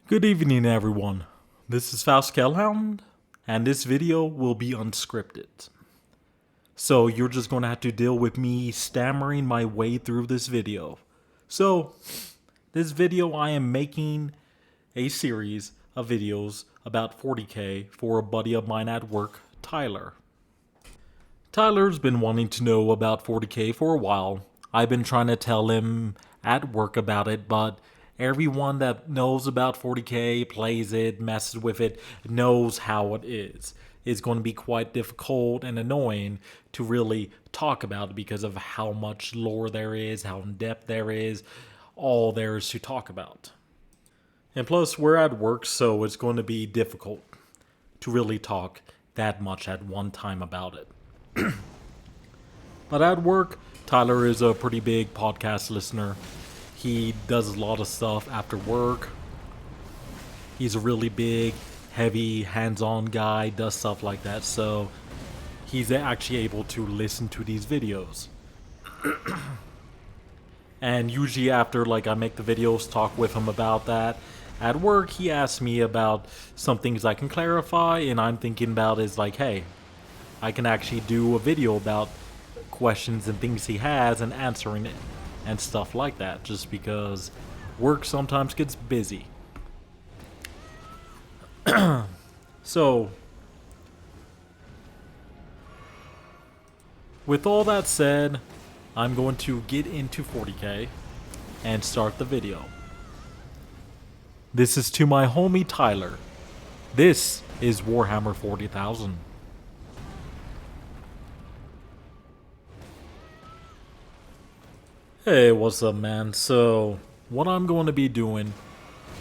Good evening, everyone. This is Faust Kellhound, and this video will be unscripted. So you're just going to have to deal with me stammering my way through this video. So, this video I am making a series of videos about 40k for a buddy of mine at work, Tyler. Tyler's been wanting to know about 40k for a while. I've been trying to tell him at work about it, but everyone that knows about 40k, plays it, messes with it, knows how it is. It's going to be quite difficult and annoying to really talk about it because of how much lore there is, how in depth there is, all there is to talk about. And plus, we're at work, so it's going to be difficult to really talk that much at one time about it. But at work, Tyler is a pretty big podcast listener. He does a lot of stuff after work. He's a really big, heavy, hands-on guy, does stuff like that, so he's actually able to listen to these videos. And usually after I make the videos, talk with him about that. At work, he asks me about some things I can clarify, and I'm thinking about is hey, I can actually do a video about questions and things he has and answering it and stuff like that, just because work sometimes gets busy. So, with all that said, I'm going to get into 40k and start the video. This is to my homie Tyler. This is Warhammer 40,000. Hey, what's up, man? So, what I'm going to be doing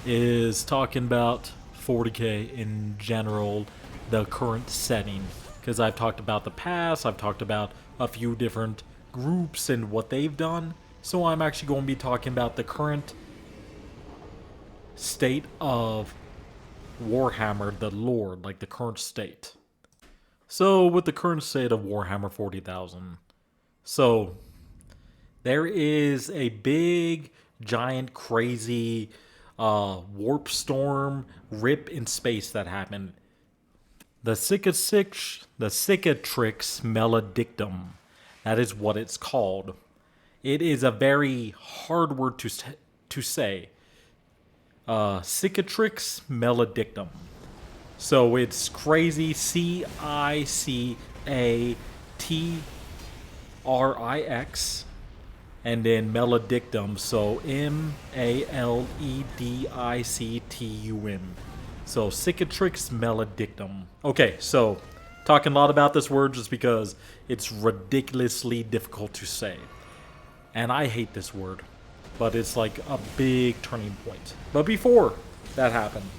is talking about 40k in general, the current setting. Because I've talked about the past, I've talked about a few different groups and what they've done. So I'm actually going to be talking about the current state of Warhammer, the lore, the current state. So, with the current state of Warhammer 40,000, so there is a big, giant, crazy warp storm rip in space that happened. The Cicatrix Maledictum. That is what it's called. It is a very hard word to say. Cicatrix Maledictum. So it's crazy. Cicatrix. And then Maledictum, so Maledictum. So Cicatrix Maledictum. Okay, so talking a lot about this word just because it's ridiculously difficult to say. And I hate this word, but it's a big turning point. But before that happened,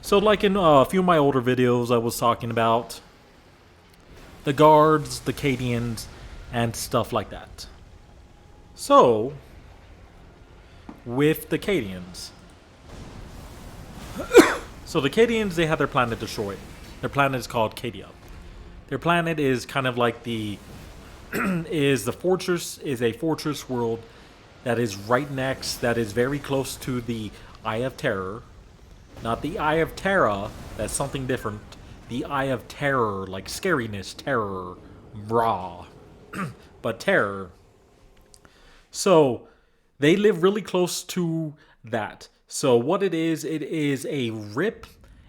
so in a few of my older videos, I was talking about the guards, the Cadians, and stuff like that. So, with the Cadians. So the Cadians, they had their planet destroyed. Their planet is called Cadia. Their planet is kind of like a fortress world that is right next, that is very close to the Eye of Terror. Not the Eye of Terror, that's something different. The Eye of Terror, like scariness, terror, raw. But terror. So, they live really close to that. So, what it is a rip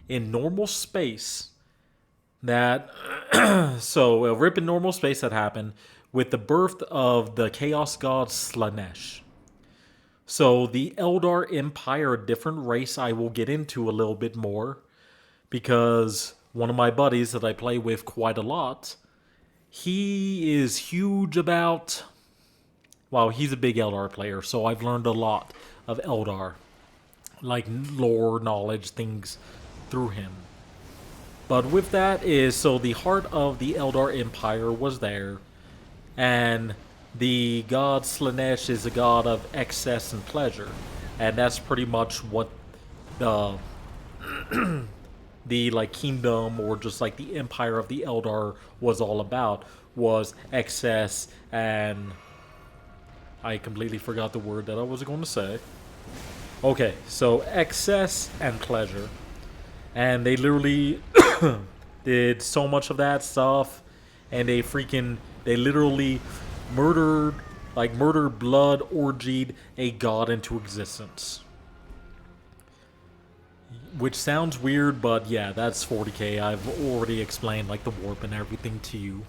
in normal space that... so, a rip in normal space that happened with the birth of the Chaos God Slaanesh. So, the Eldar Empire, a different race I will get into a little bit more, because one of my buddies that I play with quite a lot, he is huge about... Well, he's a big Eldar player, so I've learned a lot of Eldar. Lore, knowledge, things through him. But with that is, so the heart of the Eldar Empire was there. And the god Slaanesh is a god of excess and pleasure. And that's pretty much what the... the kingdom, or just the empire of the Eldar was all about. Was excess and... I completely forgot the word that I was going to say. Okay, so excess and pleasure. And they literally did so much of that stuff, and they literally murdered, blood orgied a god into existence. Which sounds weird, but yeah, that's 40k. I've already explained like the warp and everything to you.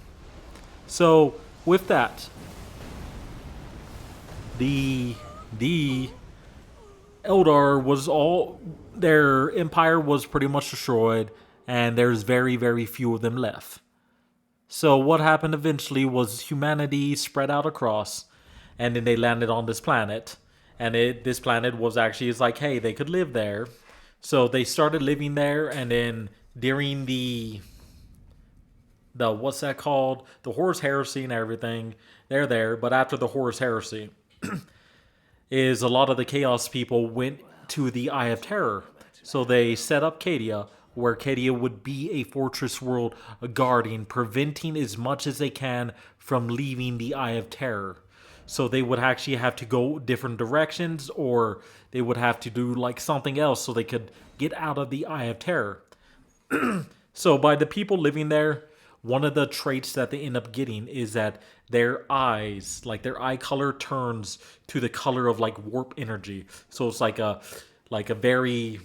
So with that, the Eldar was all their empire was pretty much destroyed, and there's very, very few of them left. So what happened eventually was humanity spread out across, and then they landed on this planet. And this planet was actually, it's like, hey, they could live there. So they started living there, and then during the what's that called? The Horus Heresy and everything, they're there. But after the Horus Heresy, is a lot of the Chaos people went to the Eye of Terror. So they set up Cadia, where Cadia would be a fortress world, a guardian, preventing as much as they can from leaving the Eye of Terror. So they would actually have to go different directions, or they would have to do like something else so they could get out of the Eye of Terror. So by the people living there, one of the traits that they end up getting is that their eyes, like their eye color, turns to the color of like warp energy. So it's like a very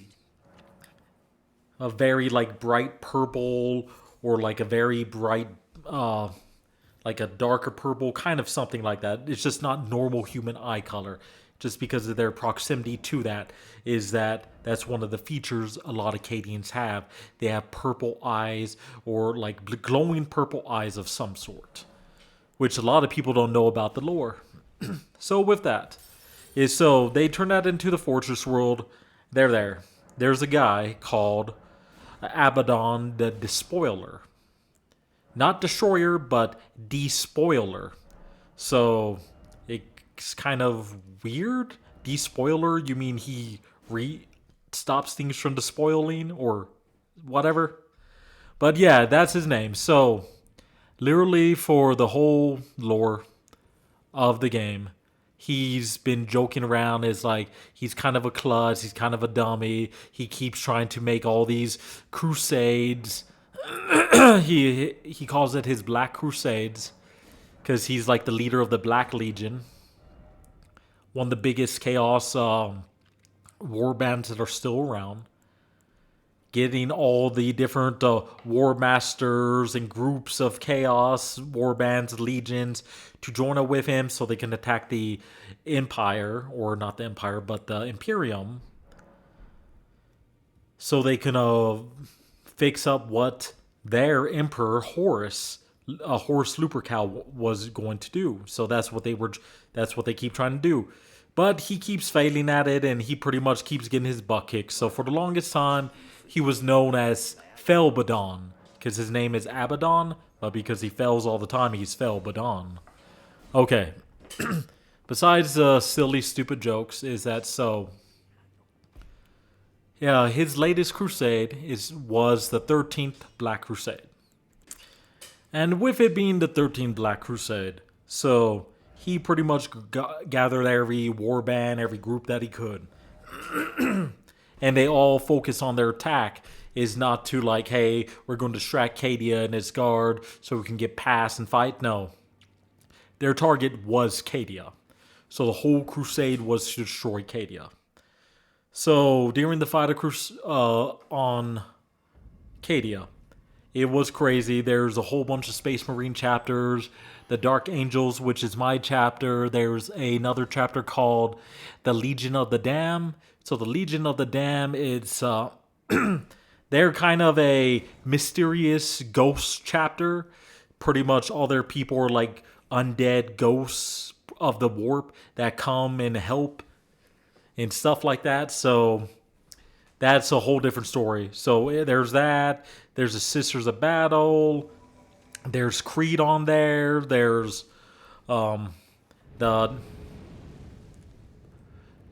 like bright purple, or like a very bright like a darker purple, kind of something like that. It's just not normal human eye color, just because of their proximity to that's one of the features a lot of Cadians have. They have purple eyes, or like glowing purple eyes of some sort, which a lot of people don't know about the lore. So with that, so they turn that into the fortress world. They're there. There's a guy called Abaddon the Despoiler. Not Destroyer, but Despoiler. So it's kind of weird. Despoiler, you mean he stops things from despoiling or whatever? But yeah, that's his name. So literally for the whole lore of the game, he's been joking around as like he's kind of a klutz, he's kind of a dummy. He keeps trying to make all these crusades. he calls it his Black Crusades, because he's like the leader of the Black Legion, one of the biggest chaos war bands that are still around. Getting all the different war masters and groups of chaos war bands, legions, to join up with him so they can attack the Empire, or not the Empire, but the Imperium, so they can fix up what their Emperor Horus Lupercal was going to do. So that's what they keep trying to do. But he keeps failing at it, and he pretty much keeps getting his butt kicked. So for the longest time, he was known as Felbadon, because his name is Abaddon, but because he fails all the time, he's Felbadon. Okay. Besides the silly, stupid jokes, is that so? Yeah, his latest crusade was the 13th Black Crusade. And with it being the 13th Black Crusade, so he pretty much gathered every warband, every group that he could. And they all focus on their attack is not to like, hey, we're going to distract Cadia and his guard so we can get past and fight. No. Their target was Cadia. So the whole crusade was to destroy Cadia. So during the fight on Cadia, it was crazy. There's a whole bunch of Space Marine chapters. The Dark Angels, which is my chapter. There's another chapter called the Legion of the Dam. So the Legion of the Dam, it's they're kind of a mysterious ghost chapter. Pretty much all their people are like undead ghosts of the warp that come and help and stuff like that. So that's a whole different story. So there's that. There's the Sisters of Battle. There's Creed on there. There's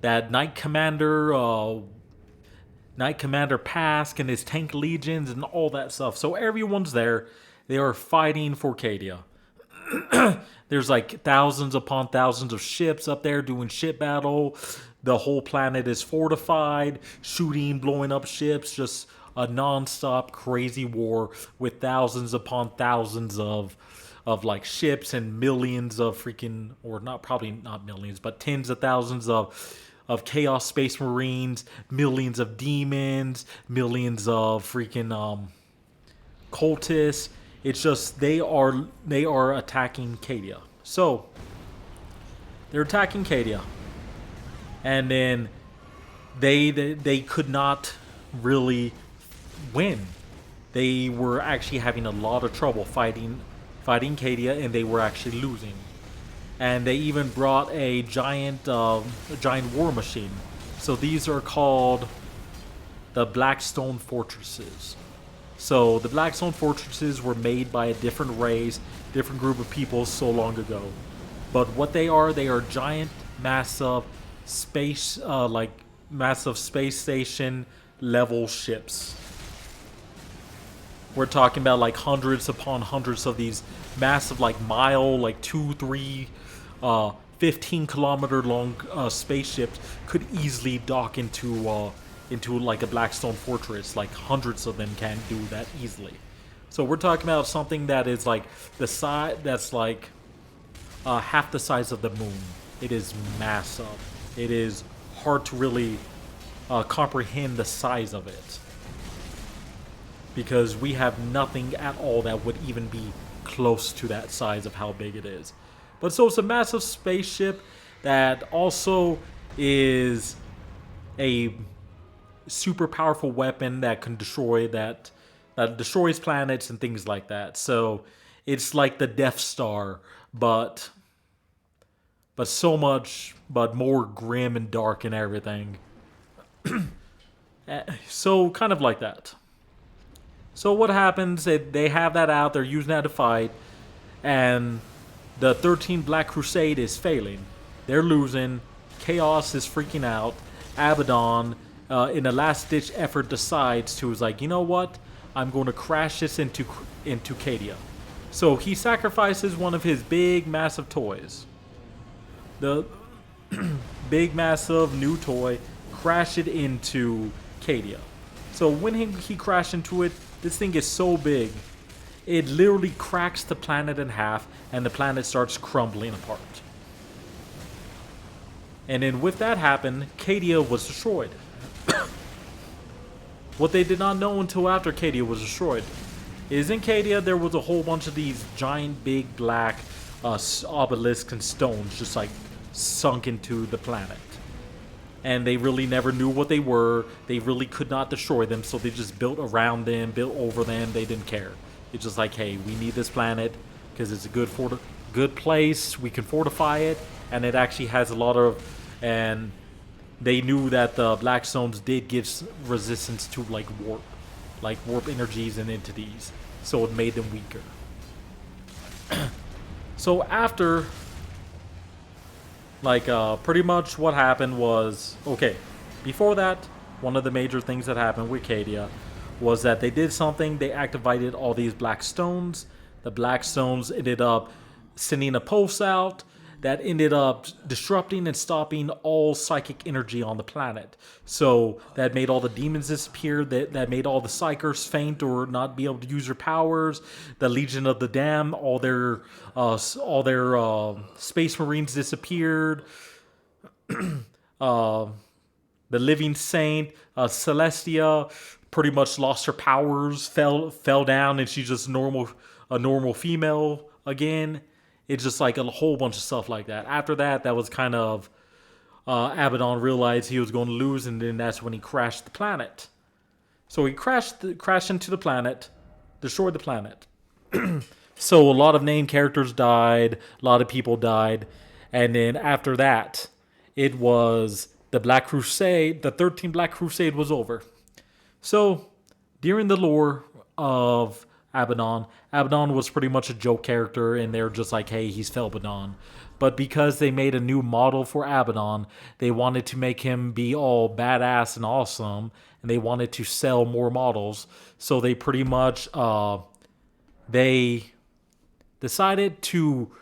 that Knight Commander Pask and his tank legions and all that stuff. So everyone's there. They are fighting for Cadia. There's like thousands upon thousands of ships up there doing ship battle. The whole planet is fortified, shooting, blowing up ships, just a non-stop crazy war with thousands upon thousands of like ships and millions of freaking, or not, probably not millions, but tens of thousands of chaos space marines, millions of demons, millions of freaking cultists. It's just they are attacking Cadia. So they're attacking Cadia, and then they could not really win. They were actually having a lot of trouble fighting Cadia, and they were actually losing. And they even brought a giant war machine. So these are called the Blackstone Fortresses. So the Blackstone Fortresses were made by a different race, different group of people so long ago. But what they are giant, massive massive space station level ships. We're talking about like hundreds upon hundreds of these massive, like mile, like 2, 3, 15-kilometer long spaceships could easily dock into like a Blackstone fortress. Like hundreds of them can do that easily. So we're talking about something that is like the size, that's like half the size of the moon. It is massive. It is hard to really comprehend the size of it, because we have nothing at all that would even be close to that size of how big it is. But so it's a massive spaceship that also is a super powerful weapon that can destroy that destroys planets and things like that. So it's like the Death Star, but so much, but more grim and dark and everything. So kind of like that. So what happens? They have that out. They're using that to fight, and the 13th Black Crusade is failing. They're losing. Chaos is freaking out. Abaddon, in a last-ditch effort, decides to, is like, you know what? I'm going to crash this into Cadia. So he sacrifices one of his big, massive toys. The big, massive new toy, crash it into Cadia. So when he crashed into it, this thing is so big, it literally cracks the planet in half, and the planet starts crumbling apart. And then with that happen, Cadia was destroyed. What they did not know until after Cadia was destroyed is in Cadia there was a whole bunch of these giant big black obelisks and stones just like sunk into the planet. And they really never knew what they were. They really could not destroy them, so they just built around them, built over them. They didn't care. It's just like, hey, we need this planet because it's a good place. We can fortify it, and it actually has a lot of. And they knew that the Black Stones did give resistance to like warp energies and entities, so it made them weaker. So after. Pretty much what happened was, okay, before that, one of the major things that happened with Cadia was that they did something. They activated all these Black Stones. The Black Stones ended up sending a pulse out that ended up disrupting and stopping all psychic energy on the planet. So that made all the demons disappear. That made all the psychers faint or not be able to use their powers. The Legion of the Damned, all their space marines disappeared. The Living Saint, Celestia, pretty much lost her powers, fell down, and she's just a normal female again. It's just like a whole bunch of stuff like that. After that was kind of Abaddon realized he was going to lose, and then that's when he crashed the planet. So he crashed into the planet, destroyed the planet. So a lot of named characters died, a lot of people died, and then after that, it was the Black Crusade. The 13th Black Crusade was over. So during the lore of Abaddon was pretty much a joke character, and they're just like, hey, he's Felbadon. But because they made a new model for Abaddon, they wanted to make him be all badass and awesome, and they wanted to sell more models. So they pretty much they decided to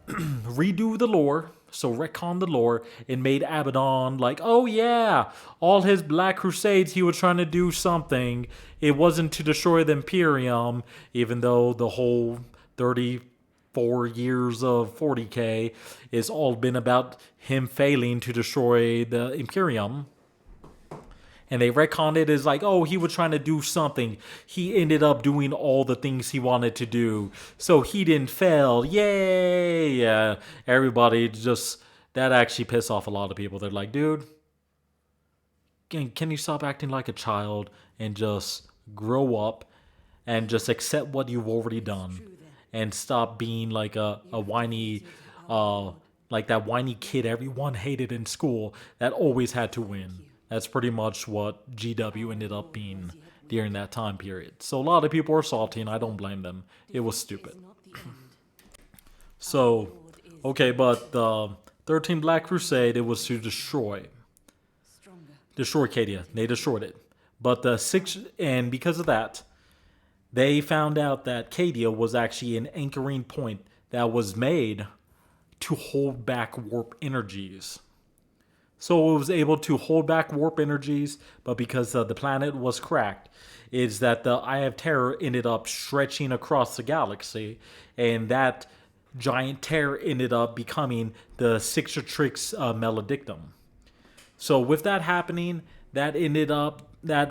redo the lore. So retcon the lore and made Abaddon like, oh yeah, all his Black Crusades he was trying to do something. It wasn't to destroy the Imperium, even though the whole 34 years of 40k is all been about him failing to destroy the Imperium. And they retconned it as like, oh, he was trying to do something. He ended up doing all the things he wanted to do. So he didn't fail. Yay! Yeah, everybody just, that actually pissed off a lot of people. They're like, dude, can you stop acting like a child and just grow up and just accept what you've already done and stop being like a whiny, like that whiny kid everyone hated in school that always had to win. That's pretty much what GW ended up being during that time period. So a lot of people were salty, and I don't blame them. It was stupid. So, okay, but the 13 Black Crusade, it was to destroy Cadia. They destroyed it. But the six, and because of that, they found out that Cadia was actually an anchoring point that was made to hold back warp energies. So it was able to hold back warp energies, but because the planet was cracked, is that the Eye of Terror ended up stretching across the galaxy, and that giant tear ended up becoming the Cicatrix Maledictum. So with that happening, that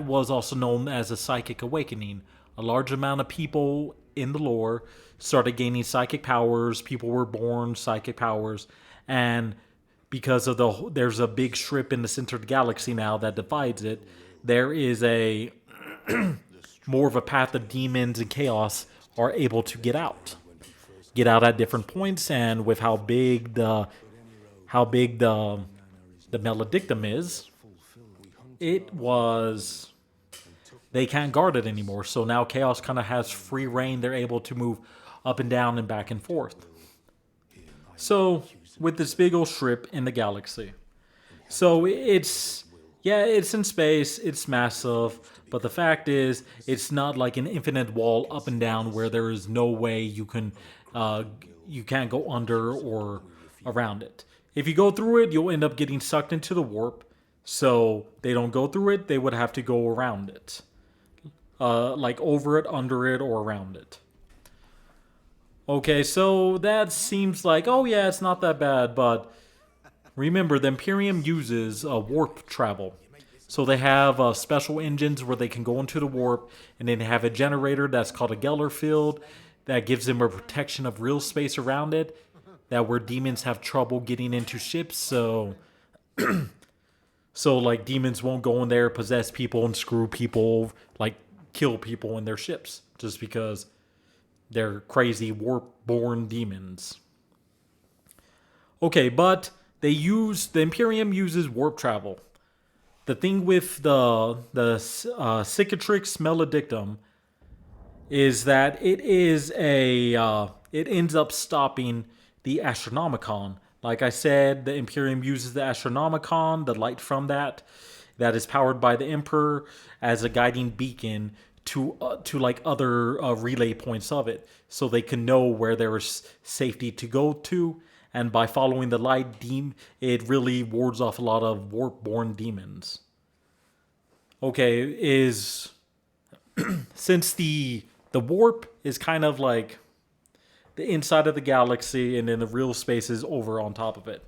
was also known as a psychic awakening. A large amount of people in the lore started gaining psychic powers. People were born psychic powers, and because of there's a big strip in the center of the galaxy now that divides it, there is a more of a path of demons and chaos are able to get out at different points. And with how big the Maledictum is, they can't guard it anymore. So now chaos kind of has free reign. They're able to move up and down and back and forth. So with this big old strip in the galaxy. So it's in space, it's massive, but the fact is, it's not like an infinite wall up and down where there is no way you can't go under or around it. If you go through it, you'll end up getting sucked into the warp. So they don't go through it, they would have to go around it. Like over it, under it, or around it. Okay, so that seems like, oh yeah, it's not that bad, but remember, the Imperium uses warp travel. So they have special engines where they can go into the warp, and then they have a generator that's called a Geller field that gives them a protection of real space around it, that where demons have trouble getting into ships, so like demons won't go in there, possess people, and screw people, like kill people in their ships, just because they're crazy warp-born demons. Okay, but the Imperium uses warp travel. The thing with the Cicatrix Maledictum is that it ends up stopping the Astronomicon. Like I said, the Imperium uses the Astronomicon, the light from that is powered by the Emperor, as a guiding beacon to like other relay points of it, so they can know where there is safety to go to. And by following the light, it really wards off a lot of warp-born demons. Okay, since the warp is kind of like the inside of the galaxy, and then the real space is over on top of it,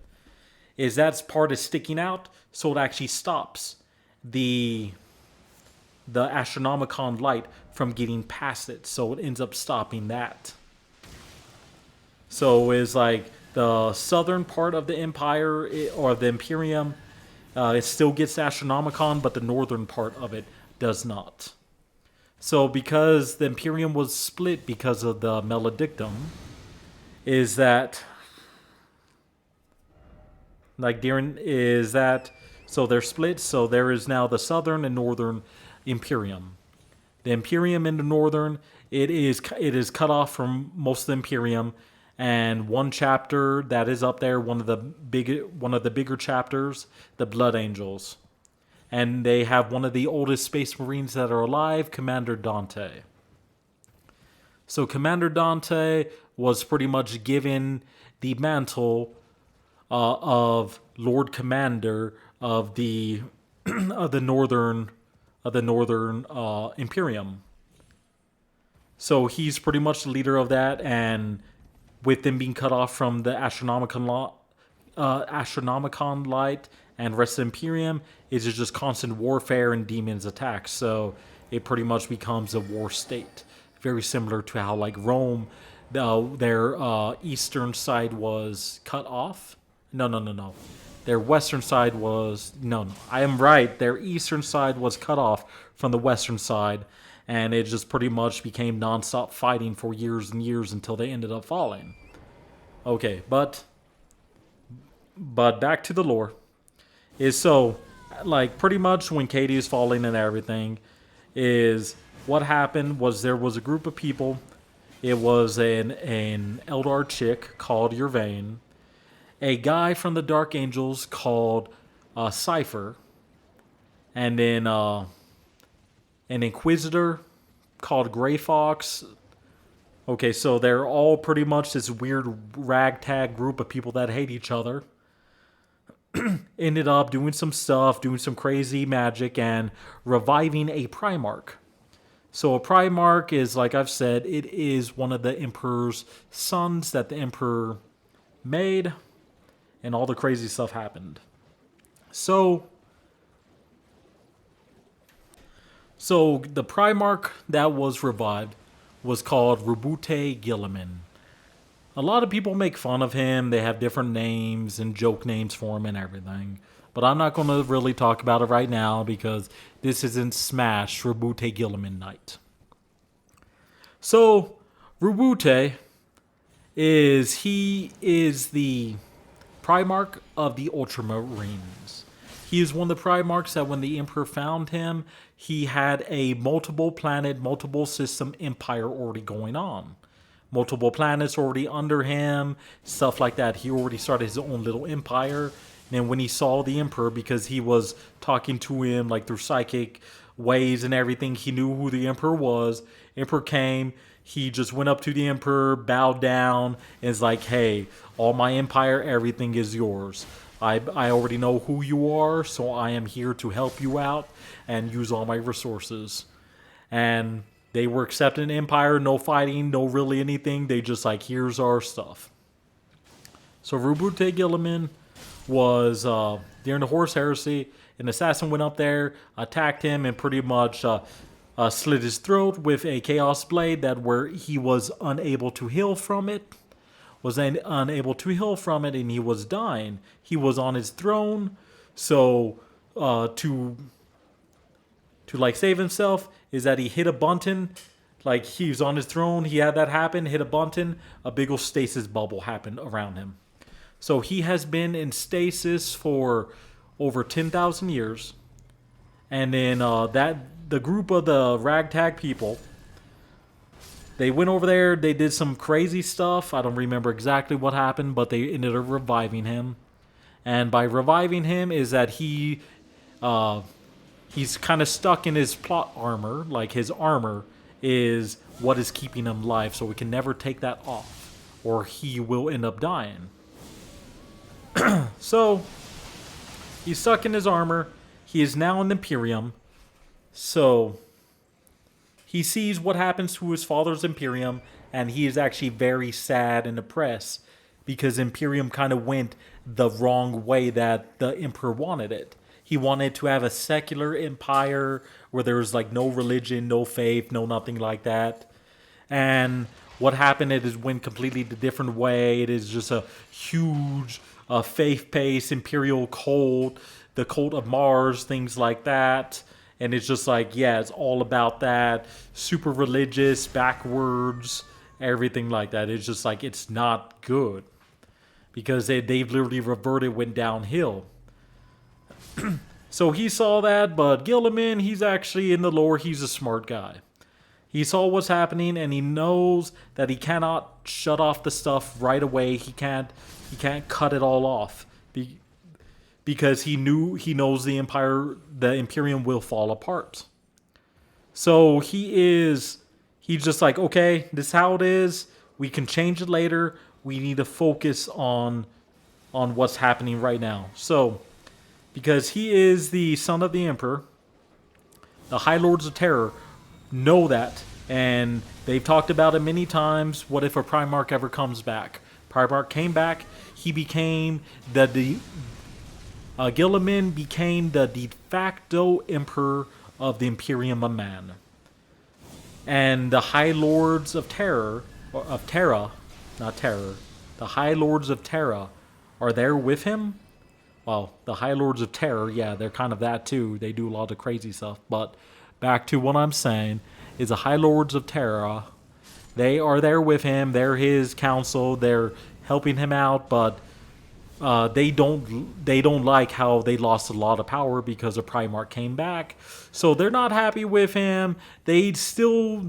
that part is sticking out, so it actually stops the Astronomicon light from getting past it, so it ends up stopping that. So it's like the southern part of the Empire, or the Imperium, it still gets the Astronomicon, but the northern part of it does not. So because the Imperium was split because of the Maledictum, so they're split, so there is now the southern and northern Imperium. The Imperium in the northern, it is cut off from most of the Imperium, and one chapter that is up there, one of the bigger chapters, the Blood Angels, and they have one of the oldest Space Marines that are alive, Commander Dante. So Commander Dante was pretty much given the mantle of Lord Commander of the of the northern Imperium. So he's pretty much the leader of that, and with them being cut off from the Astronomicon light and rest of the Imperium, it's just constant warfare and demons attacks. So it pretty much becomes a war state, very similar to how like Rome, their eastern side was cut off. No. Their western side was no. I am right. Their eastern side was cut off from the western side, and it just pretty much became nonstop fighting for years and years until they ended up falling. Okay, but back to the lore. Is so like pretty much when Katie is falling and everything, is what happened was there was a group of people. It was an Eldar chick called Yervain, a guy from the Dark Angels called Cypher, and then an Inquisitor called Grey Fox. Okay, so they're all pretty much this weird ragtag group of people that hate each other. Ended up doing some stuff, doing some crazy magic, and reviving a Primarch. So a Primarch is, like I've said, it is one of the Emperor's sons that the Emperor made, and all the crazy stuff happened. So the Primarch that was revived was called Rubute Gilliman. A lot of people make fun of him. They have different names and joke names for him and everything. But I'm not going to really talk about it right now because this isn't Smash Rubute Gilliman night. So, Rubute is the Primarch of the Ultramarines. He is one of the Primarchs that when the Emperor found him, he had a multiple planet, multiple system empire already going on. Multiple planets already under him, stuff like that. He already started his own little empire. And when he saw the Emperor, because he was talking to him like through psychic ways and everything, he knew who the Emperor was. Emperor came, he just went up to the Emperor, bowed down, and is like, hey, all my empire, everything is yours. I already know who you are, so I am here to help you out and use all my resources. And they were accepting empire, no fighting, no really anything. They just like, here's our stuff. So Rubute Gilliman was during the Horus Heresy. An assassin went up there, attacked him, and pretty much slit his throat with a Chaos Blade. That where he was unable to heal from it, and he was dying. He was on his throne, so to like save himself is that he hit a button. Like he was on his throne, he had that happen, hit a button, a big ol' stasis bubble happened around him. So he has been in stasis for over 10,000 years. And then the group of the ragtag people, they went over there, they did some crazy stuff. I don't remember exactly what happened, but they ended up reviving him. And by reviving him is that he's kind of stuck in his plot armor. Like his armor is what is keeping him alive, so we can never take that off, or he will end up dying. So he's stuck in his armor. He is now in the Imperium. So he sees what happens to his father's Imperium, and he is actually very sad and depressed because Imperium kind of went the wrong way that the Emperor wanted it. He wanted to have a secular empire where there was like no religion, no faith, no nothing like that. And what happened, it is went completely the different way. It is just a huge faith-based imperial cult, the cult of Mars, things like that. And it's just like, yeah, it's all about that. Super religious, backwards, everything like that. It's just like, it's not good. Because they've literally reverted, went downhill. So he saw that, but Gilliman, he's actually in the lore, he's a smart guy. He saw what's happening, and he knows that he cannot shut off the stuff right away. He can't cut it all off. Because he knows the Imperium will fall apart. So he's just like, okay, this is how it is. We can change it later. We need to focus on on what's happening right now. So, because he is the son of the Emperor, the High Lords of Terror know that, and they've talked about it many times. What if a Primarch ever comes back? Primarch came back. He became Gilliman became the de facto emperor of the Imperium of Man, and the High Lords of Terror, not Terror, the High Lords of Terra are there with him. Well, the High Lords of Terror, yeah, they're kind of that too. They do a lot of crazy stuff. But back to what I'm saying is the High Lords of Terra, they are there with him. They're his council. They're helping him out, but they don't like how they lost a lot of power because a Primarch came back. So they're not happy with him. They're still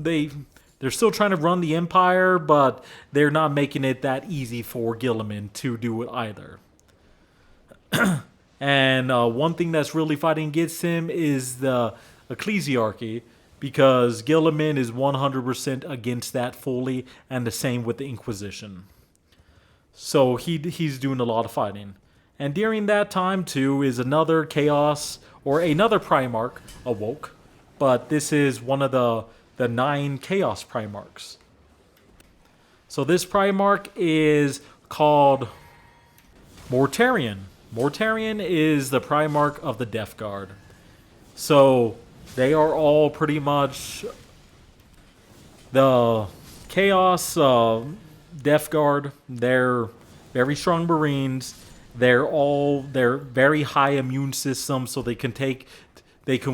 trying to run the Empire, but they're not making it that easy for Gilliman to do it either. And one thing that's really fighting against him is the ecclesiarchy, because Gilliman is 100% against that fully, and the same with the Inquisition. So he's doing a lot of fighting. And during that time, too, is another Chaos, or another Primarch awoke. But this is one of the 9 Chaos Primarchs. So this Primarch is called Mortarion. Mortarion is the Primarch of the Death Guard. So they are all pretty much the Chaos Death Guard. They're very strong Marines. They're very high immune system, so they can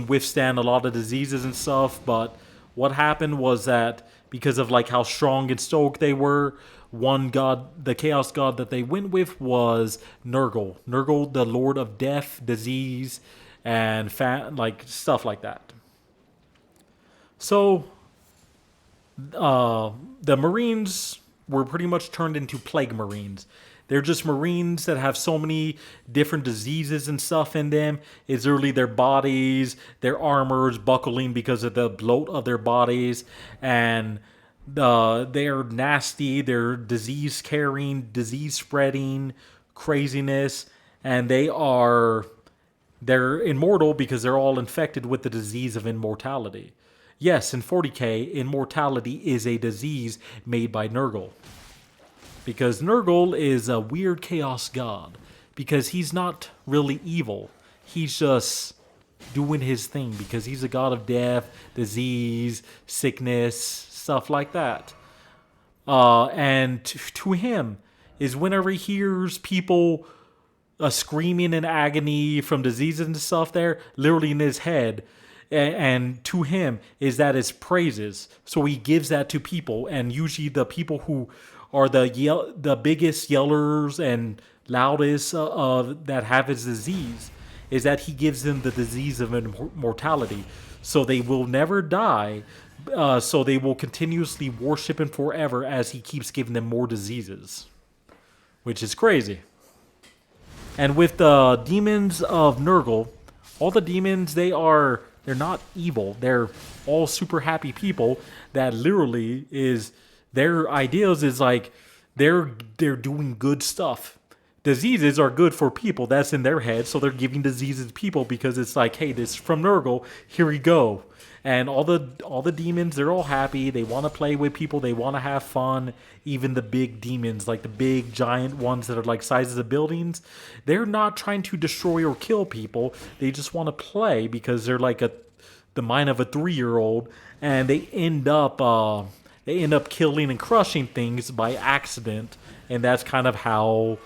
withstand a lot of diseases and stuff. But what happened was that because of like how strong and stoic they were, one god, the Chaos God that they went with was Nurgle. Nurgle, the Lord of Death, Disease, and stuff like that. So the Marines were pretty much turned into Plague Marines. They're just Marines that have so many different diseases and stuff in them. It's literally their bodies, their armors buckling because of the bloat of their bodies, and they're nasty, they're disease carrying, disease spreading, craziness, and they're immortal because they're all infected with the disease of immortality. Yes, in 40k, immortality is a disease made by Nurgle. Because Nurgle is a weird chaos god. Because he's not really evil. He's just doing his thing. Because he's a god of death, disease, sickness, stuff like that. And to him is whenever he hears people screaming in agony from diseases and stuff there, literally in his head, and to him is that it's praises. So he gives that to people, and usually the people who are the biggest yellers and loudest that have his disease, is that he gives them the disease of immortality. So they will never die, so they will continuously worship him forever as he keeps giving them more diseases. Which is crazy. And with the demons of Nurgle, all the demons, they're not evil. They're all super happy people that literally is their ideas is like they're doing good stuff. Diseases are good for people. That's in their head. So they're giving diseases to people because it's like, hey, this is from Nurgle. Here we go. And all the demons, they're all happy. They want to play with people. They want to have fun. Even the big demons, like the big giant ones that are like sizes of buildings, they're not trying to destroy or kill people. They just want to play because they're like the mind of a 3-year-old, and they end up killing and crushing things by accident, and that's kind of how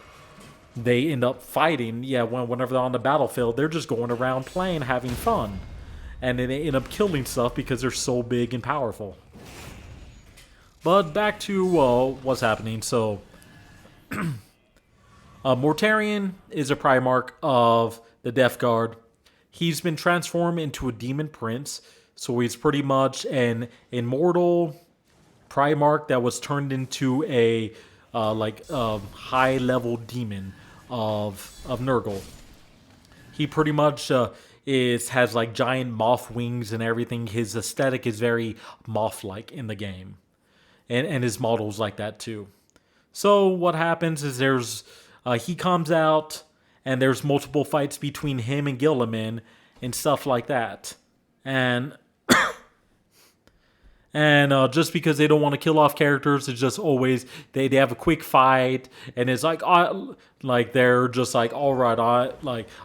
they end up fighting. Yeah, whenever they're on the battlefield, they're just going around playing, having fun. And then they end up killing stuff because they're so big and powerful. But back to what's happening. So, Mortarion is a Primarch of the Death Guard. He's been transformed into a Demon Prince. So he's pretty much an immortal Primarch that was turned into a high-level demon of Nurgle. He pretty much has like giant moth wings and everything. His aesthetic is very moth-like in the game. And his model's like that too. So what happens is there's He comes out, and there's multiple fights between him and Gilliman and stuff like that. And just because they don't want to kill off characters, it's just always they have a quick fight, and it's like they're just like, all right,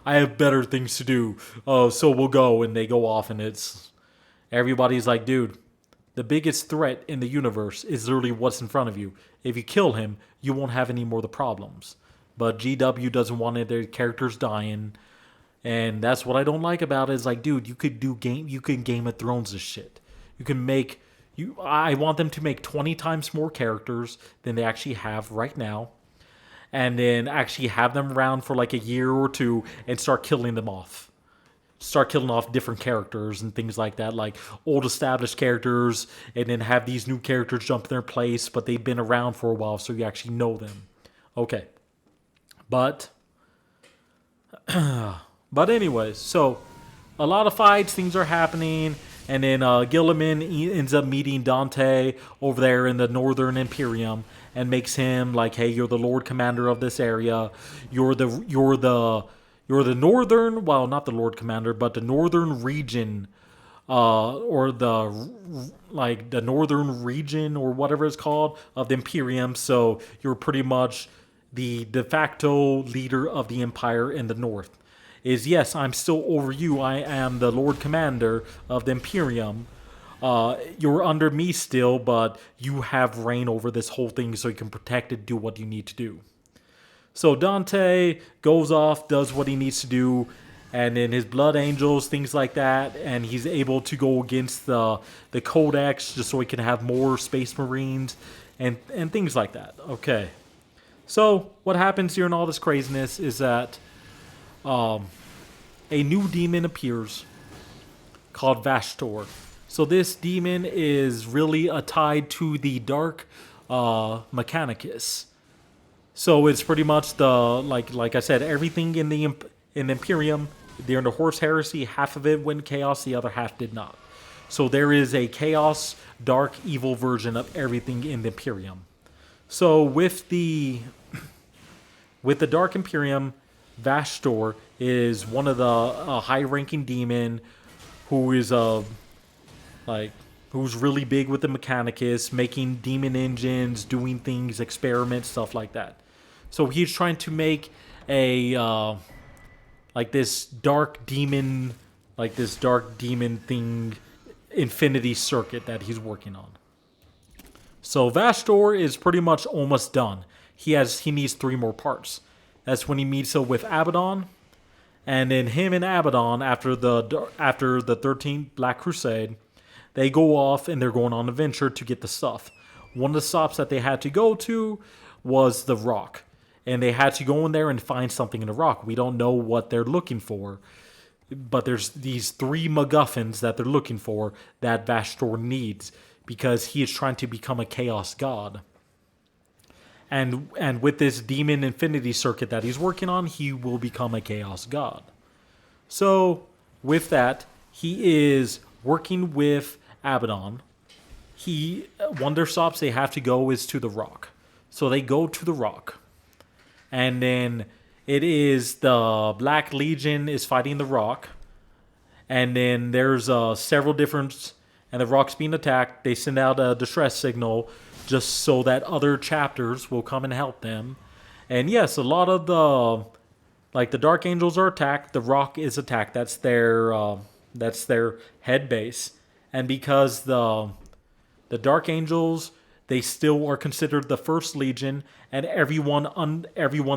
I have better things to do, so we'll go, and they go off, and it's everybody's like, dude, the biggest threat in the universe is literally what's in front of you. If you kill him, you won't have any more of the problems. But GW doesn't want their characters dying, and that's what I don't like about it. Is like, dude, you could Game of Thrones this shit. You can make I want them to make 20 times more characters than they actually have right now, and then actually have them around for like a year or two and start killing them off. Start killing off different characters and things like that, like old established characters, and then have these new characters jump in their place, but they've been around for a while, so you actually know them. Okay. But anyways, so a lot of fights, things are happening, and then Gilliman ends up meeting Dante over there in the Northern Imperium and makes him like, hey, you're the Lord Commander of this area. You're the Northern, well, not the Lord Commander, but the Northern region, or the Northern region or whatever it's called of the Imperium. So you're pretty much the de facto leader of the Empire in the North. Yes, I'm still over you. I am the Lord Commander of the Imperium. You're under me still, but you have reign over this whole thing, so you can protect it, do what you need to do. So Dante goes off, does what he needs to do, and then his Blood Angels, things like that, and he's able to go against the Codex just so he can have more Space Marines and things like that. Okay. So what happens during all this craziness is that a new demon appears called Vashtor. So this demon is really tied to the Dark Mechanicus. So it's pretty much the like I said, everything in the Imperium during the Horse Heresy, half of it went chaos, the other half did not. So there is a chaos, dark, evil version of everything in the Imperium. So with the Dark Imperium, Vashtor is one of the high-ranking demon who is who's really big with the Mechanicus, making demon engines, doing things, experiments, stuff like that. So he's trying to make a this dark demon thing, infinity circuit that he's working on. So Vashtor is pretty much almost done. He needs 3 more parts. That's when he meets up with Abaddon, and then him and Abaddon, after the 13th Black Crusade, they go off and they're going on an adventure to get the stuff. One of the stops that they had to go to was the Rock, and they had to go in there and find something in the Rock. We don't know what they're looking for, but there's these 3 MacGuffins that they're looking for that Vashtor needs because he is trying to become a Chaos God. And with this demon infinity circuit that he's working on, he will become a Chaos God. So with that, he is working with Abaddon. One of their stops they have to go is to the Rock. So they go to the Rock. And then it is the Black Legion is fighting the Rock. And then there's several different... And the Rock's being attacked. They send out a distress signal just so that other chapters will come and help them. And yes, a lot of the Dark Angels are attacked. The Rock is attacked. That's their head base. And because the Dark Angels, they still are considered the First Legion, and everyone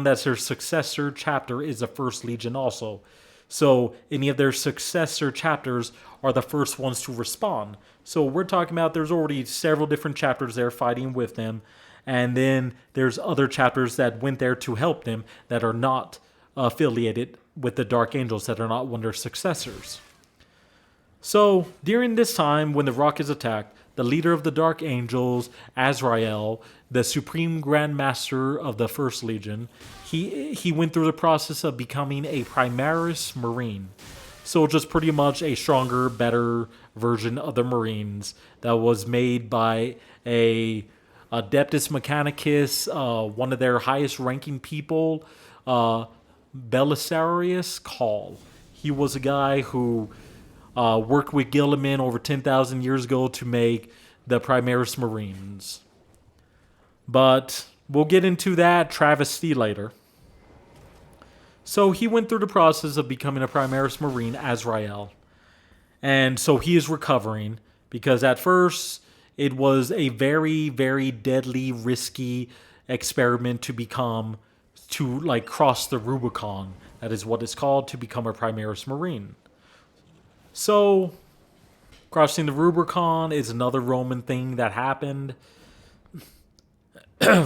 that's their successor chapter is the First Legion also. So any of their successor chapters are the first ones to respond. So we're talking about there's already several different chapters there fighting with them. And then there's other chapters that went there to help them that are not affiliated with the Dark Angels, that are not one of their successors. So during this time when the Rock is attacked, the leader of the Dark Angels, Azrael, the Supreme Grand Master of the First Legion, he went through the process of becoming a Primaris Marine. So just pretty much a stronger, better version of the Marines that was made by a Adeptus Mechanicus, one of their highest ranking people, Belisarius Call. He was a guy who worked with Gilliman over 10,000 years ago to make the Primaris Marines. But we'll get into that travesty later. So he went through the process of becoming a Primaris Marine, Azrael. And so he is recovering because at first it was a very, very deadly, risky experiment to like cross the Rubicon. That is what it's called, to become a Primaris Marine. So crossing the Rubicon is another Roman thing that happened.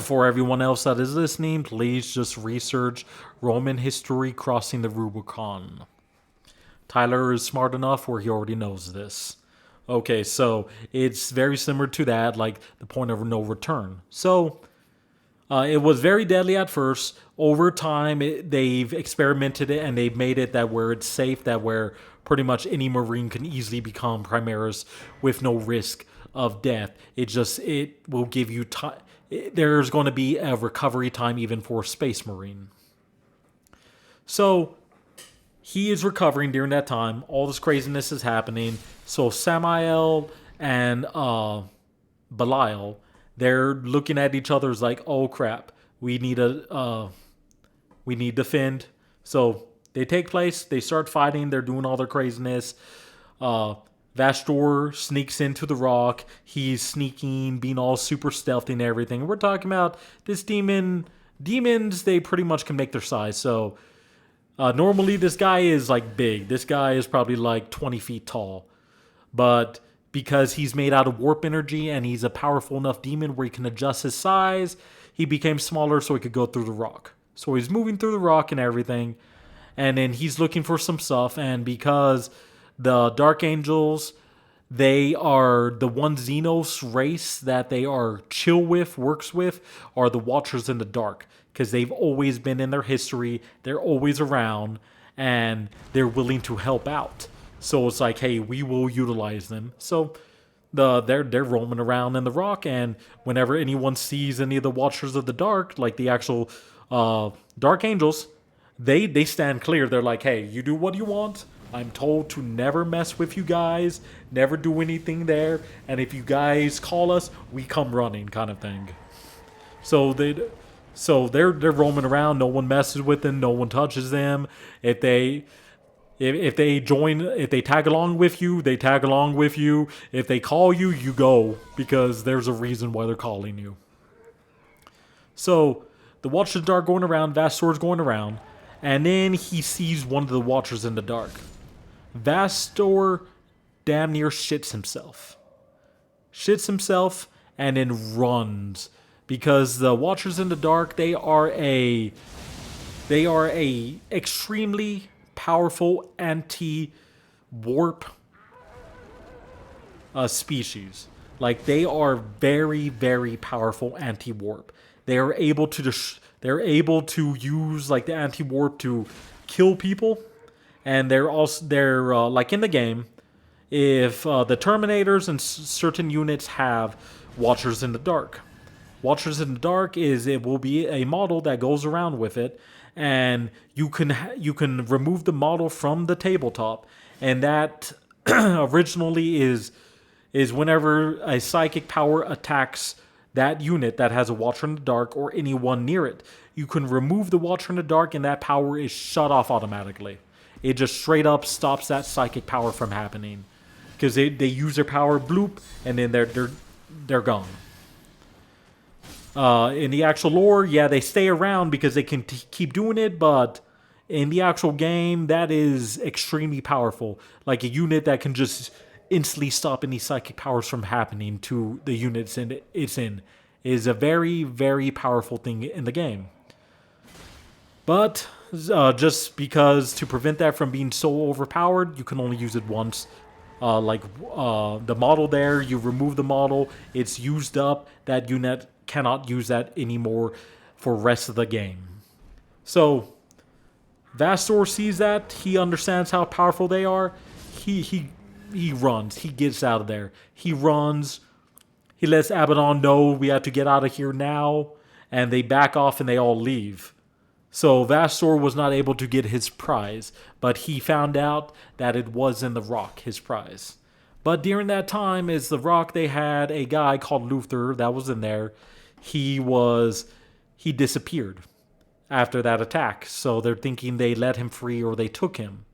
For everyone else that is listening, please just research Roman history crossing the Rubicon. Tyler is smart enough where he already knows this. Okay, so it's very similar to that, like the point of no return. So it was very deadly at first. Over time, they've experimented it and they've made it that where it's safe, that where pretty much any Marine can easily become Primaris with no risk of death. It will give you time. There's going to be a recovery time even for a Space Marine. So he is recovering during that time. All this craziness is happening. So Samael and Belial, they're looking at each other as like, oh crap, we need to defend. So they take place. They start fighting. They're doing all their craziness. Vastor sneaks into the rock. He's sneaking, being all super stealthy and everything. We're talking about this demon. Demons, they pretty much can make their size. So normally this guy is like big. This guy is probably like 20 feet tall. But because he's made out of warp energy and he's a powerful enough demon where he can adjust his size, he became smaller so he could go through the rock. So he's moving through the rock and everything. And then he's looking for some stuff. And because the Dark Angels, they are the one Xenos race that they are chill with, works with, are the Watchers in the Dark. Because they've always been in their history, they're always around, and they're willing to help out. So it's like, hey, we will utilize them. So they're roaming around in the rock, and whenever anyone sees any of the Watchers of the Dark, like the actual Dark Angels, they stand clear. They're like, hey, you do what you want. I'm told to never mess with you guys, never do anything there, and if you guys call us, we come running, kind of thing. So they're roaming around. No one messes with them. No one touches them. If they tag along with you, they tag along with you. If they call you, you go, because there's a reason why they're calling you. So the Watchers in the Dark going around, Vastor's going around, and then he sees one of the Watchers in the Dark. Vastor damn near shits himself. And then runs. Because the Watchers in the Dark, they are a extremely powerful anti-warp species. Like, they are very, very powerful anti-warp. They're able to use like the anti-warp to kill people. And they're like in the game, if the Terminators and certain units have Watchers in the Dark. Watchers in the Dark it will be a model that goes around with it, and you can remove the model from the tabletop, and that originally is whenever a psychic power attacks that unit that has a Watcher in the Dark or anyone near it, you can remove the Watcher in the Dark, and that power is shut off automatically. It just straight up stops that psychic power from happening, because they use their power, bloop, and then they're gone. In the actual lore, yeah, they stay around because they can keep doing it, but in the actual game, that is extremely powerful. Like a unit that can just instantly stop any psychic powers from happening to the units it's in is a very, very powerful thing in the game. But just because to prevent that from being so overpowered, you can only use it once. The model there, you remove the model, it's used up. That unit cannot use that anymore for the rest of the game. So Vastor sees that. He understands how powerful they are. He runs. He gets out of there. He runs. he lets Abaddon know we have to get out of here now, and they back off and they all leave. So Vastor was not able to get his prize, but he found out that it was in the rock, his prize. But during that time, is the rock, they had a guy called Luther that was in there. He disappeared after that attack. So they're thinking they let him free or they took him.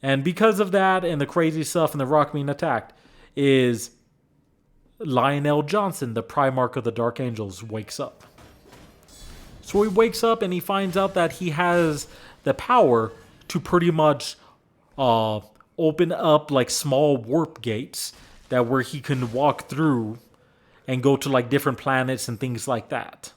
And because of that and the crazy stuff and the rock being attacked, is Lionel Johnson, the Primarch of the Dark Angels, wakes up. So he wakes up and he finds out that he has the power to pretty much open up like small warp gates that where he can walk through and go to like different planets and things like that.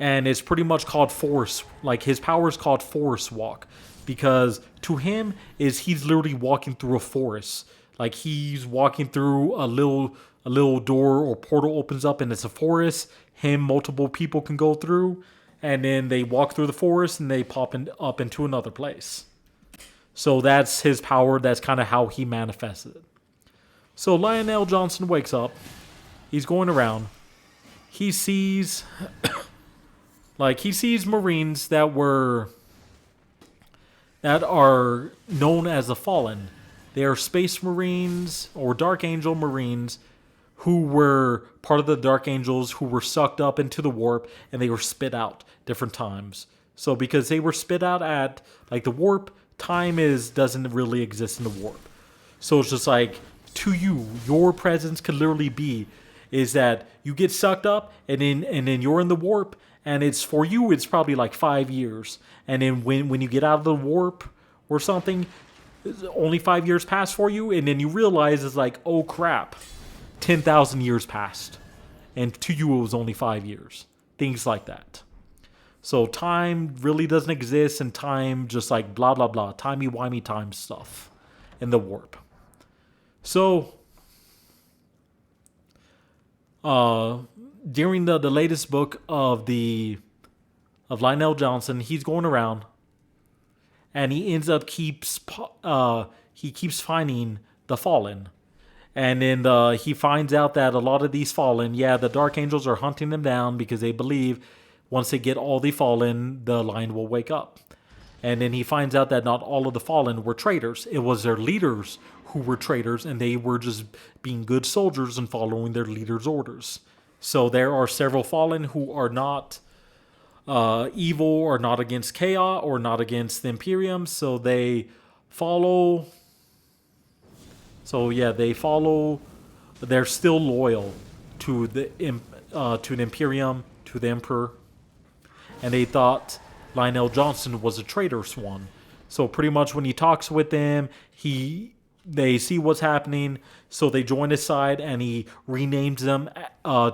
And it's pretty much called Force. Like his power is called Force Walk, because to him he's literally walking through a forest. Like he's walking through a little door or portal opens up and it's a forest. Multiple people can go through, and then they walk through the forest and they pop up into another place. So that's his power. That's kind of how he manifested it. So Lionel Johnson wakes up. He's going around. He sees Marines that are known as the Fallen. They are Space Marines or Dark Angel Marines who were part of the Dark Angels who were sucked up into the warp and they were spit out different times. So because they were spit out at like the warp, time doesn't really exist in the warp. So it's just like, to you, your presence could literally be is that you get sucked up and then you're in the warp, and it's for you it's probably like 5 years, and then when you get out of the warp or something, only 5 years pass for you, and then you realize it's like, oh crap, 10,000 years passed, and to you it was only 5 years. Things like that. So time really doesn't exist, and time just like blah blah blah, timey-wimey time stuff in the warp. So during the latest book of Lionel Johnson, he's going around and he ends up keeps finding the Fallen. And then he finds out that a lot of these Fallen, the Dark Angels are hunting them down because they believe once they get all the Fallen, the Lion will wake up. And then he finds out that not all of the Fallen were traitors. It was their leaders who were traitors, and they were just being good soldiers and following their leaders' orders. So there are several Fallen who are not evil or not against Chaos or not against the Imperium. So they follow. They're still loyal to the Imperium, to the Emperor, and they thought Lionel Johnson was a traitorous one. So pretty much when he talks with them, they see what's happening, so they join his side, and he renames them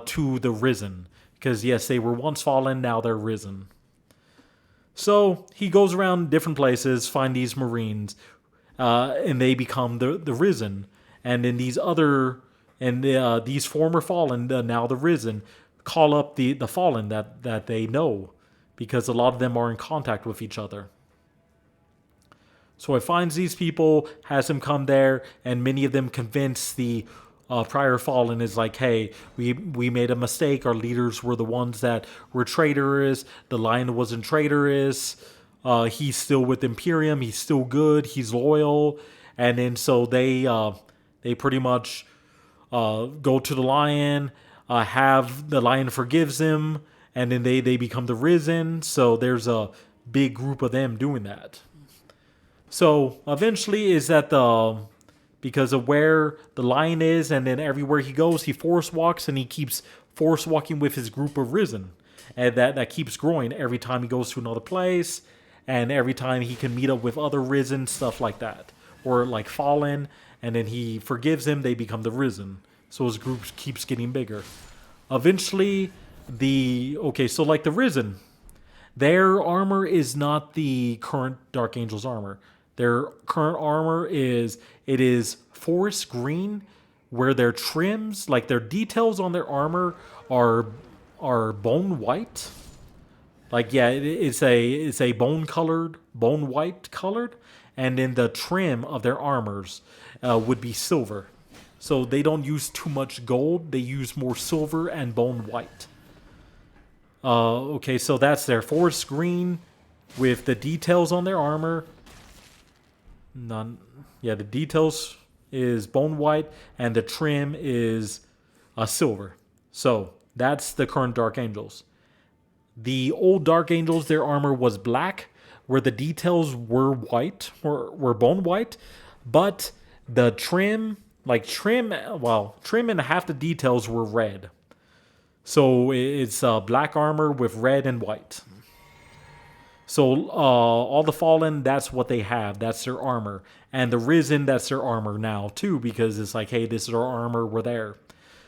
to the Risen. Because yes, they were once fallen, now they're risen. So he goes around different places, find these Marines, and they become the Risen. And then these former Fallen, now the Risen, call up the Fallen that they know, because a lot of them are in contact with each other. So he finds these people, has them come there, and many of them convince the prior Fallen is like, hey, we made a mistake. Our leaders were the ones that were traitorous. The Lion wasn't traitorous. He's still with Imperium. He's still good. He's loyal. And then so they pretty much go to the Lion, have the Lion forgives them, and then they become the Risen. So there's a big group of them doing that. So eventually is that because of where the Lion is, and then everywhere he goes, he force walks, and he keeps force walking with his group of Risen. And that keeps growing every time he goes to another place, and every time he can meet up with other Risen, stuff like that. Or like Fallen, and then he forgives them, they become the Risen. So his group keeps getting bigger. Eventually, the Risen, their armor is not the current Dark Angel's armor. Their current armor is forest green, where their trims, like their details on their armor, are bone white. It's a bone white colored, and then the trim of their armors would be silver. So they don't use too much gold. They use more silver and bone white. Okay, so that's their forest green with the details on their armor. None. Yeah, the details is bone white and the trim is silver. So that's the current Dark Angels. The old Dark Angels, their armor was black, where the details were white, were bone white, but the trim, trim and half the details were red. So it's black armor with red and white. So all the Fallen, that's what they have. That's their armor. And the Risen, that's their armor now too, because it's like, hey, this is our armor. We're there.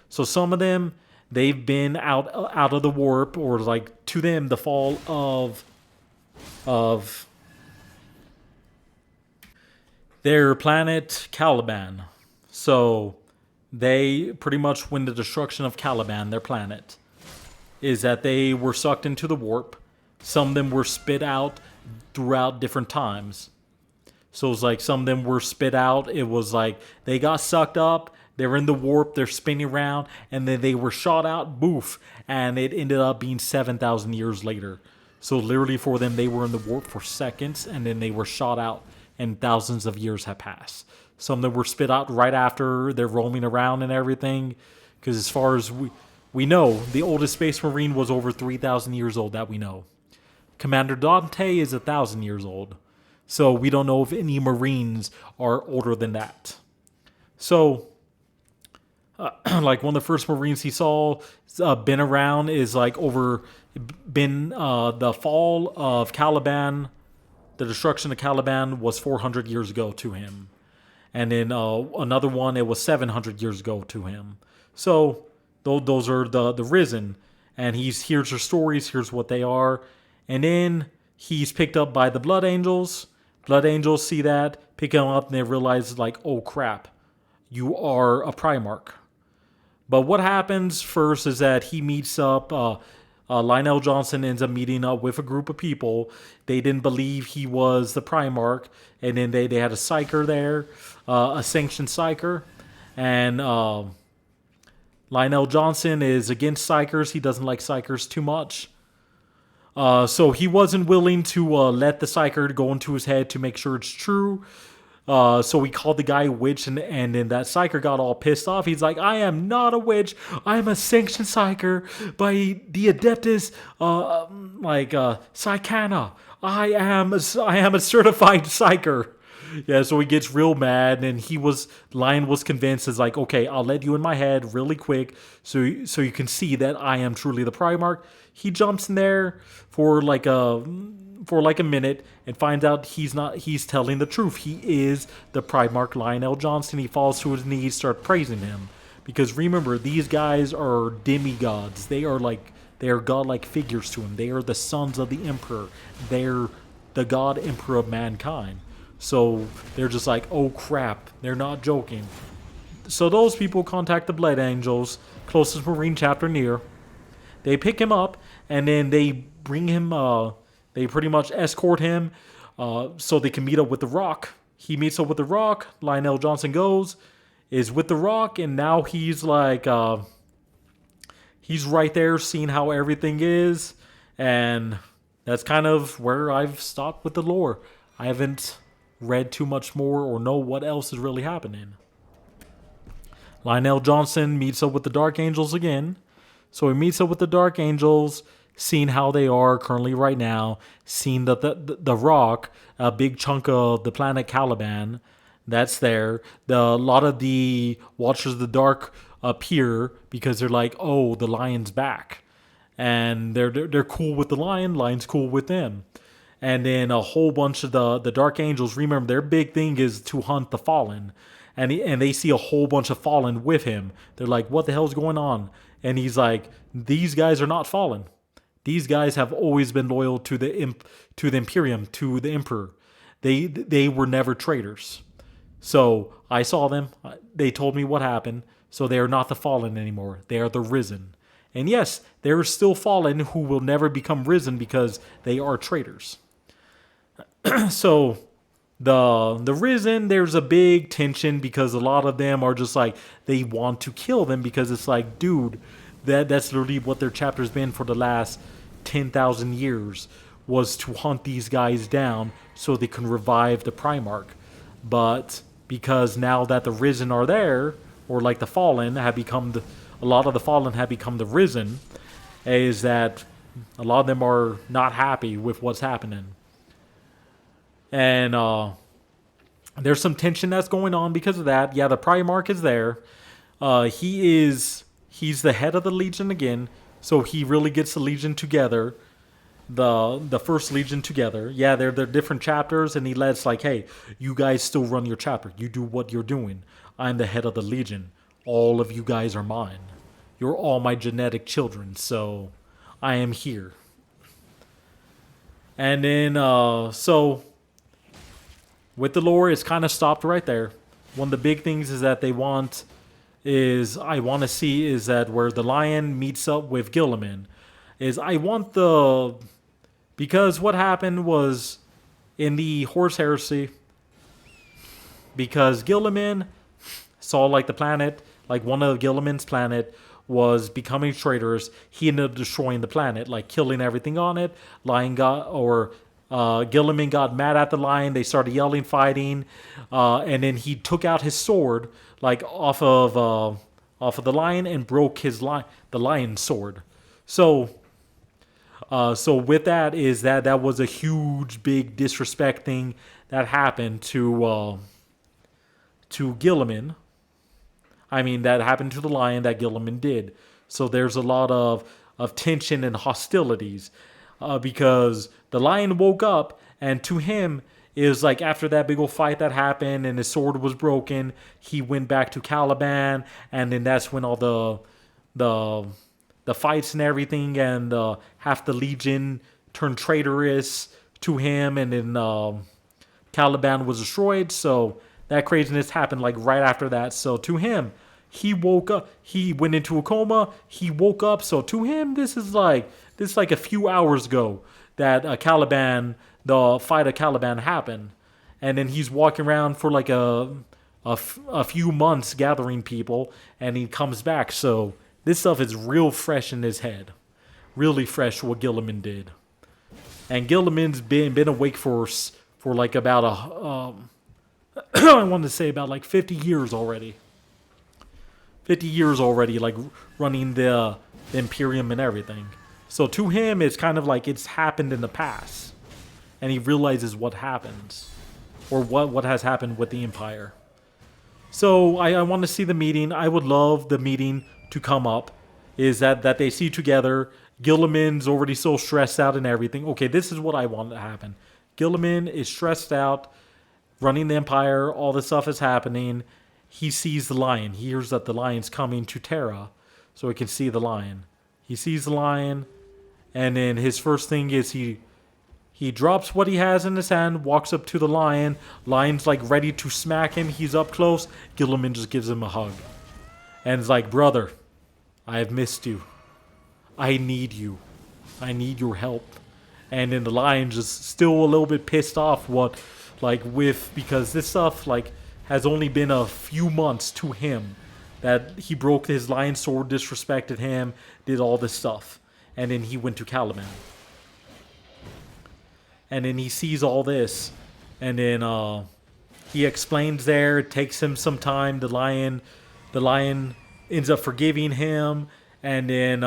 So some of them, they've been out of the warp, or like to them, the fall of their planet Caliban. So they pretty much, when the destruction of Caliban, their planet, is that they were sucked into the warp. Some of them were spit out throughout different times. So it's like some of them were spit out. It was like they got sucked up. They're in the warp. They're spinning around. And then they were shot out. Boof. And it ended up being 7,000 years later. So literally for them, they were in the warp for seconds. And then they were shot out. And thousands of years have passed. Some of them were spit out right after. They're roaming around and everything. Because as far as we know, the oldest Space Marine was over 3,000 years old that we know. Commander Dante is 1,000 years old. So we don't know if any Marines are older than that. So, like one of the first Marines he saw been around is like the fall of Caliban, the destruction of Caliban was 400 years ago to him. And then another one, it was 700 years ago to him. So those are the Risen. And here's their stories, here's what they are. And then he's picked up by the Blood Angels. Blood Angels see that, pick him up, and they realize, like, oh crap, you are a Primarch. But what happens first is that he meets up, Lionel Johnson ends up meeting up with a group of people. They didn't believe he was the Primarch, and then they had a Psyker there, a sanctioned Psyker. And Lionel Johnson is against Psykers. He doesn't like Psykers too much. So he wasn't willing to let the Psyker go into his head to make sure it's true. So he called the guy a witch, and then that Psyker got all pissed off. He's like, I am not a witch. I am a sanctioned Psyker by the Adeptus, Psychana. I am a certified Psyker. Yeah, so he gets real mad, and Lion was convinced. Is like, okay, I'll let you in my head really quick, so you can see that I am truly the Primarch. He jumps in there for like a minute and finds out he's not. He's telling the truth. He is the Primarch Lionel Johnson. He falls to his knees, start praising him, because remember, these guys are demigods. They are godlike figures to him. They are the sons of the Emperor. They're the God Emperor of mankind. So they're just like, oh crap, they're not joking. So those people contact the Blood Angels, closest Marine chapter near. They pick him up, and then they bring him, they pretty much escort him so they can meet up with the Rock. He meets up with the Rock, Lionel Johnson is with the Rock, and now he's like, he's right there seeing how everything is, and that's kind of where I've stopped with the lore. I haven't read too much more or know what else is really happening. Lionel Johnson meets up with the Dark Angels again. So he meets up with the Dark Angels, seeing how they are currently right now, seeing that the Rock, a big chunk of the planet Caliban, that's there. A lot of the Watchers of the Dark appear because they're like, oh, the Lion's back. And they're cool with the Lion. Lion's cool with them. And then a whole bunch of the Dark Angels, remember, their big thing is to hunt the Fallen. And they see a whole bunch of Fallen with him. They're like, what the hell's going on? And he's like, these guys are not Fallen. These guys have always been loyal to the Imperium, to the Emperor. They were never traitors. So I saw them. They told me what happened. So they are not the Fallen anymore. They are the Risen. And yes, there are still Fallen who will never become Risen because they are traitors. So The Risen, there's a big tension because a lot of them are just like they want to kill them because it's like, dude, that's literally what their chapter's been for the last 10,000 years, was to hunt these guys down so they can revive the Primarch. But because now that the Risen are there, or like the Fallen have become a lot of the Fallen have become the Risen, is that a lot of them are not happy with what's happening. And there's some tension that's going on because of that. Yeah, the Primarch is there. He's the head of the Legion again, so he really gets the Legion together. The first Legion together. Yeah, they're different chapters, and he lets like, hey, you guys still run your chapter. You do what you're doing. I'm the head of the Legion. All of you guys are mine. You're all my genetic children, so I am here. And then so with the lore, it's kind of stopped right there. One of the big things is that I want to see is that where the Lion meets up with Gilliman, because what happened was in the Horse Heresy, because Gilliman saw like the planet, like one of Gilliman's planet was becoming traitorous. He ended up destroying the planet, like killing everything on it. Gilliman got mad at the Lion. They started yelling, fighting, and then he took out his sword, like off of the Lion, and broke the Lion's sword. So with that is that was a huge, big disrespect thing that happened to Gilliman. I mean, that happened to the Lion that Gilliman did. So there's a lot of tension and hostilities because the Lion woke up, and to him, it was like after that big old fight that happened and his sword was broken, he went back to Caliban, and then that's when all the fights and everything, and half the Legion turned traitorous to him, and then Caliban was destroyed. So that craziness happened like right after that. So to him, he woke up. He went into a coma. He woke up. So to him, this is like a few hours ago that Caliban, the fight of Caliban happened, and then he's walking around for like a few months gathering people, and he comes back. So this stuff is real fresh in his head, really fresh what Gilliman did, and Gilliman's been awake for like about I want to say about like 50 years already. 50 years already, like running the Imperium and everything. So to him, it's kind of like it's happened in the past, and he realizes what happens, or what has happened with the Empire. So I want to see the meeting. I would love the meeting to come up. Is that they see together. Gilliman's already so stressed out and everything. Okay, this is what I want to happen. Gilliman is stressed out, running the Empire. All this stuff is happening. He sees the Lion. He hears that the Lion's coming to Terra, so he can see the Lion. He sees the Lion, and then his first thing is he drops what he has in his hand, walks up to the Lion. Lion's like ready to smack him. He's up close. Gilliman just gives him a hug, and is like, "Brother, I have missed you. I need you. I need your help." And then the Lion just still a little bit pissed off because this stuff like has only been a few months to him that he broke his Lion sword, disrespected him, did all this stuff, and then he went to Caliban. And then he sees all this, and then he explains there. It takes him some time. The Lion ends up forgiving him, and then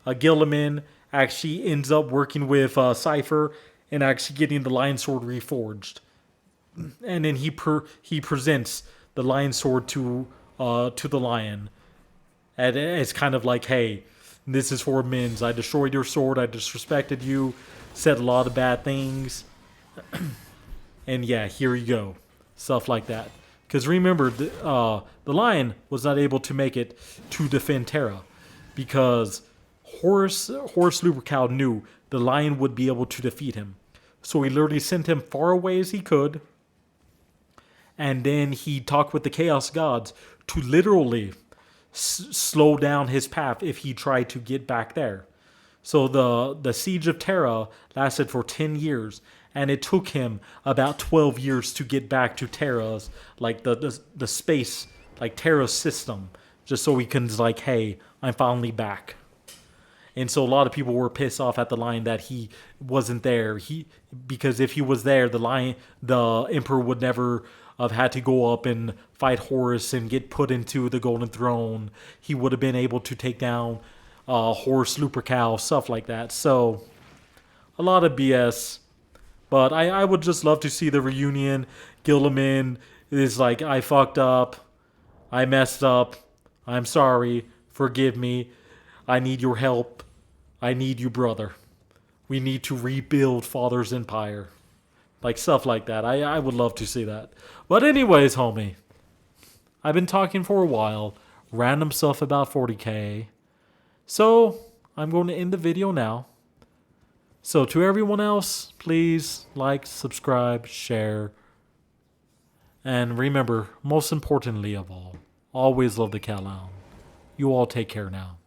Gilliman actually ends up working with Cypher and actually getting the Lion sword reforged. And then he presents the Lion sword to the Lion, and it's kind of like, hey, this is for amends. I destroyed your sword. I disrespected you. Said a lot of bad things. And yeah, here you go. Stuff like that. Because remember, the Lion was not able to make it to defend Terra because Horus Lupercal knew the Lion would be able to defeat him. So he literally sent him far away as he could. And then he talked with the Chaos Gods to literally slow down his path if he tried to get back there. So the siege of Terra lasted for 10 years. and it took him about 12 years to get back to Terra's, like the space, like Terra's system, just so he can like, hey, I'm finally back. And so a lot of people were pissed off at the line that he wasn't there. Because if he was there, the emperor would never have had to go up and fight Horus and get put into the Golden Throne. He would have been able to take down Horus Lupercal, stuff like that. So a lot of BS. But I would just love to see the reunion. Gilliman is like, I fucked up. I messed up. I'm sorry. Forgive me. I need your help. I need you, brother. We need to rebuild Father's empire. Like stuff like that. I would love to see that. But anyways, homie. I've been talking for a while. Random stuff about 40k. So, I'm going to end the video now. So to everyone else, please like, subscribe, share. And remember, most importantly of all, always love the Calhoun. You all take care now.